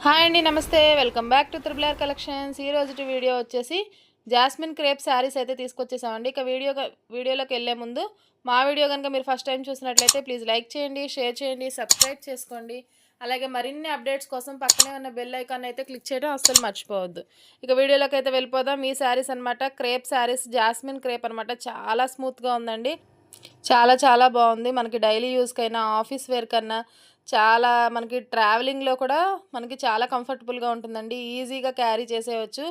Hi అండి, నమస్తే. Welcome back to triple R collections. ఈ రోజు వీడియో వచ్చేసి జాస్మిన్ క్రేప్ శారీస్ అయితే తీసుకొచ్చేసామండి. ఇక వీడియోలోకి వెళ్ళే ముందు మా వీడియో కనుక మీరు ఫస్ట్ టైం చూసినట్లయితే ప్లీజ్ లైక్ చేయండి, షేర్ చేయండి, సబ్స్క్రైబ్ చేసుకోండి. అలాగే మరిన్ని అప్డేట్స్ కోసం పక్కనే ఉన్న బెల్ ఐకాన్ అయితే క్లిక్ చేయడం అస్సలు మర్చిపోవద్దు. ఇక వీడియోలోకి అయితే వెళ్ళిపోదాం. ఈ శారీస్ అనమాట క్రేప్ శారీస్, జాస్మిన్ క్రేప్ అనమాట. చాలా స్మూత్గా ఉందండి. చాలా చాలా బాగుంది. మనకి డైలీ యూస్కైనా, ఆఫీస్ వేర్ కన్నా, చాలా మనకి ట్రావెలింగ్లో కూడా మనకి చాలా కంఫర్టబుల్గా ఉంటుందండి. ఈజీగా క్యారీ చేసేయచ్చు.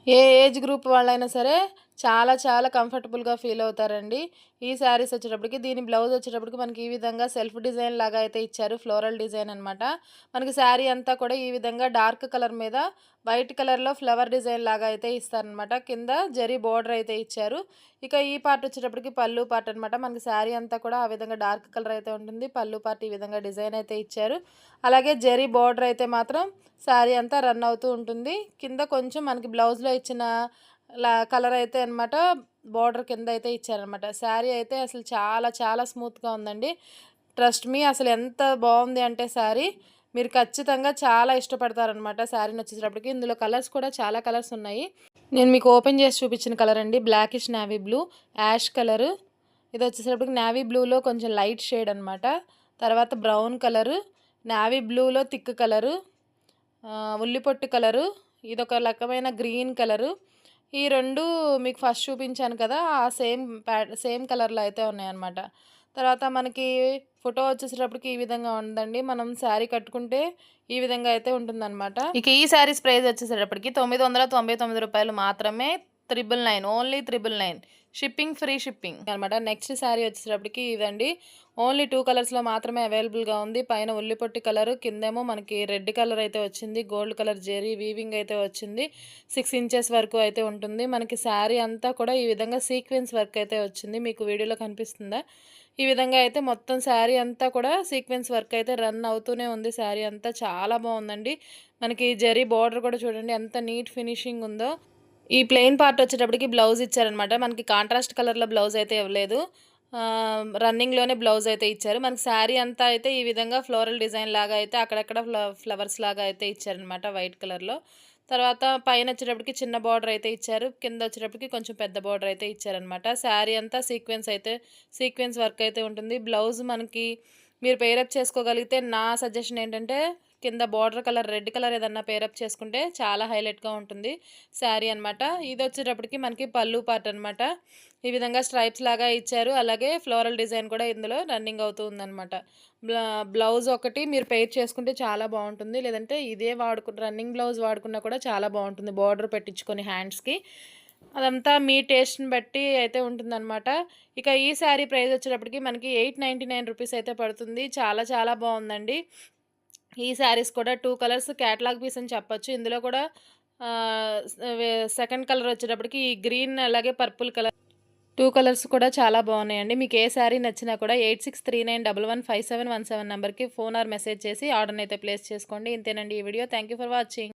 ఏ ఏజ్ గ్రూప్ వాళ్ళైనా సరే చాలా చాలా కంఫర్టబుల్గా ఫీల్ అవుతారండి. ఈ శారీస్ వచ్చేటప్పటికి, దీని బ్లౌజ్ వచ్చేటప్పటికి మనకి ఈ విధంగా సెల్ఫ్ డిజైన్ లాగా అయితే ఇచ్చారు. ఫ్లోరల్ డిజైన్ అనమాట. మనకి శారీ అంతా కూడా ఈ విధంగా డార్క్ కలర్ మీద వైట్ కలర్లో ఫ్లవర్ డిజైన్ లాగా అయితే ఇస్తారనమాట. కింద జరీ బోర్డర్ అయితే ఇచ్చారు. ఇక ఈ పార్ట్ వచ్చేటప్పటికి పళ్ళు పార్ట్ అనమాట. మనకి శారీ అంతా కూడా ఆ విధంగా డార్క్ కలర్ అయితే ఉంటుంది. పళ్ళు పార్ట్ ఈ విధంగా డిజైన్ అయితే ఇచ్చారు. అలాగే జరీ బోర్డర్ అయితే మాత్రం శారీ అంతా రన్ అవుతూ ఉంటుంది. కింద కొంచెం మనకి బ్లౌజ్లో ఇచ్చిన కలర్ అయితే అనమాట బోర్డర్ కింద అయితే ఇచ్చారనమాట. శారీ అయితే అసలు చాలా చాలా స్మూత్గా ఉందండి. ట్రస్ట్ మీ, అసలు ఎంత బాగుంది అంటే శారీ మీరు ఖచ్చితంగా చాలా ఇష్టపడతారనమాట. శారీని వచ్చేటప్పటికి ఇందులో కలర్స్ కూడా చాలా కలర్స్ ఉన్నాయి. నేను మీకు ఓపెన్ చేసి చూపించిన కలర్ అండి blackish navy blue, ash colour. ఇది వచ్చేటప్పటికి నావీ బ్లూలో కొంచెం లైట్ షేడ్ అనమాట. తర్వాత బ్రౌన్ కలరు, నావీ బ్లూలో థిక్ కలరు, ఉల్లిపొట్టు కలరు, ఇదొక రకమైన గ్రీన్ కలరు. ఈ రెండు మీకు ఫస్ట్ చూపించాను కదా, ఆ సేమ్ కలర్లో అయితే ఉన్నాయన్నమాట. తర్వాత మనకి ఫోటో వచ్చేసేటప్పటికి ఈ విధంగా ఉందండి. మనం శారీ కట్టుకుంటే ఈ విధంగా అయితే ఉంటుందన్నమాట. ఇక ఈ శారీస్ ప్రైస్ వచ్చేసేటప్పటికి 999 రూపాయలు మాత్రమే. 999, ఓన్లీ 999. షిప్పింగ్, ఫ్రీ షిప్పింగ్ అనమాట. నెక్స్ట్ శారీ వచ్చేటప్పటికి ఇదండి. ఓన్లీ 2 కలర్స్లో మాత్రమే అవైలబుల్గా ఉంది. పైన ఉల్లిపొట్టి కలరు, కిందేమో మనకి రెడ్ కలర్ అయితే వచ్చింది. గోల్డ్ కలర్ జెరీ వీవింగ్ అయితే వచ్చింది. 6 ఇంచెస్ వరకు అయితే ఉంటుంది. మనకి శారీ అంతా కూడా ఈ విధంగా సీక్వెన్స్ వర్క్ అయితే వచ్చింది. మీకు వీడియోలో కనిపిస్తుందా? ఈ విధంగా అయితే మొత్తం శారీ అంతా కూడా సీక్వెన్స్ వర్క్ అయితే రన్ అవుతూనే ఉంది. శారీ అంతా చాలా బాగుందండి. మనకి జరీ బార్డర్ కూడా చూడండి ఎంత నీట్ ఫినిషింగ్ ఉందో. ఈ ప్లెయిన్ పార్ట్ వచ్చేటప్పటికి బ్లౌజ్ ఇచ్చారనమాట. మనకి కాంట్రాస్ట్ కలర్లో బ్లౌజ్ అయితే ఇవ్వలేదు. రన్నింగ్లోనే బ్లౌజ్ అయితే ఇచ్చారు. మనకి శారీ అంతా అయితే ఈ విధంగా ఫ్లోరల్ డిజైన్ లాగా అయితే అక్కడక్కడ ఫ్లవర్స్ లాగా అయితే ఇచ్చారనమాట వైట్ కలర్లో. తర్వాత పైన వచ్చేటప్పటికి చిన్న బార్డర్ అయితే ఇచ్చారు. కింద వచ్చేటప్పటికి కొంచెం పెద్ద బార్డర్ అయితే ఇచ్చారనమాట. శారీ అంతా సీక్వెన్స్ వర్క్ అయితే ఉంటుంది. బ్లౌజ్ మనకి మీరు పేరప్ చేసుకోగలిగితే నా సజెషన్ ఏంటంటే కింద బార్డర్ కలర్ రెడ్ కలర్ ఏదన్నా పేరప్ చేసుకుంటే చాలా హైలైట్గా ఉంటుంది శారీ అనమాట. ఇది వచ్చేటప్పటికి మనకి పళ్ళు పార్ట్ అనమాట. ఈ విధంగా స్ట్రైప్స్ లాగా ఇచ్చారు. అలాగే ఫ్లోరల్ డిజైన్ కూడా ఇందులో రన్నింగ్ అవుతూ ఉందన్నమాట. బ్లౌజ్ ఒకటి మీరు పెయిర్ చేసుకుంటే చాలా బాగుంటుంది. లేదంటే ఇదే రన్నింగ్ బ్లౌజ్ వాడుకున్నా కూడా చాలా బాగుంటుంది. బార్డర్ పెట్టించుకొని హ్యాండ్స్కి అదంతా మీ టేస్ట్ని బట్టి అయితే ఉంటుందన్నమాట. ఇక ఈ శారీ ప్రైస్ వచ్చేటప్పటికి మనకి 899 రూపీస్ అయితే పడుతుంది. చాలా చాలా బాగుందండి. ఈ శారీస్ కూడా 2 కలర్స్ క్యాటలాగ్ పీస్ అని చెప్పొచ్చు. ఇందులో కూడా సెకండ్ కలర్ వచ్చేటప్పటికి ఈ గ్రీన్ అలాగే పర్పుల్ కలర్ 2 కలర్స్ కూడా చాలా బాగున్నాయండి. మీకు ఏ శారీ నచ్చినా కూడా 8639115717 నెంబర్కి ఫోన్ ఆర్ మెసేజ్ చేసి ఆర్డర్ని అయితే ప్లేస్ చేసుకోండి. ఇంతేనండి ఈ video. Thank you for watching.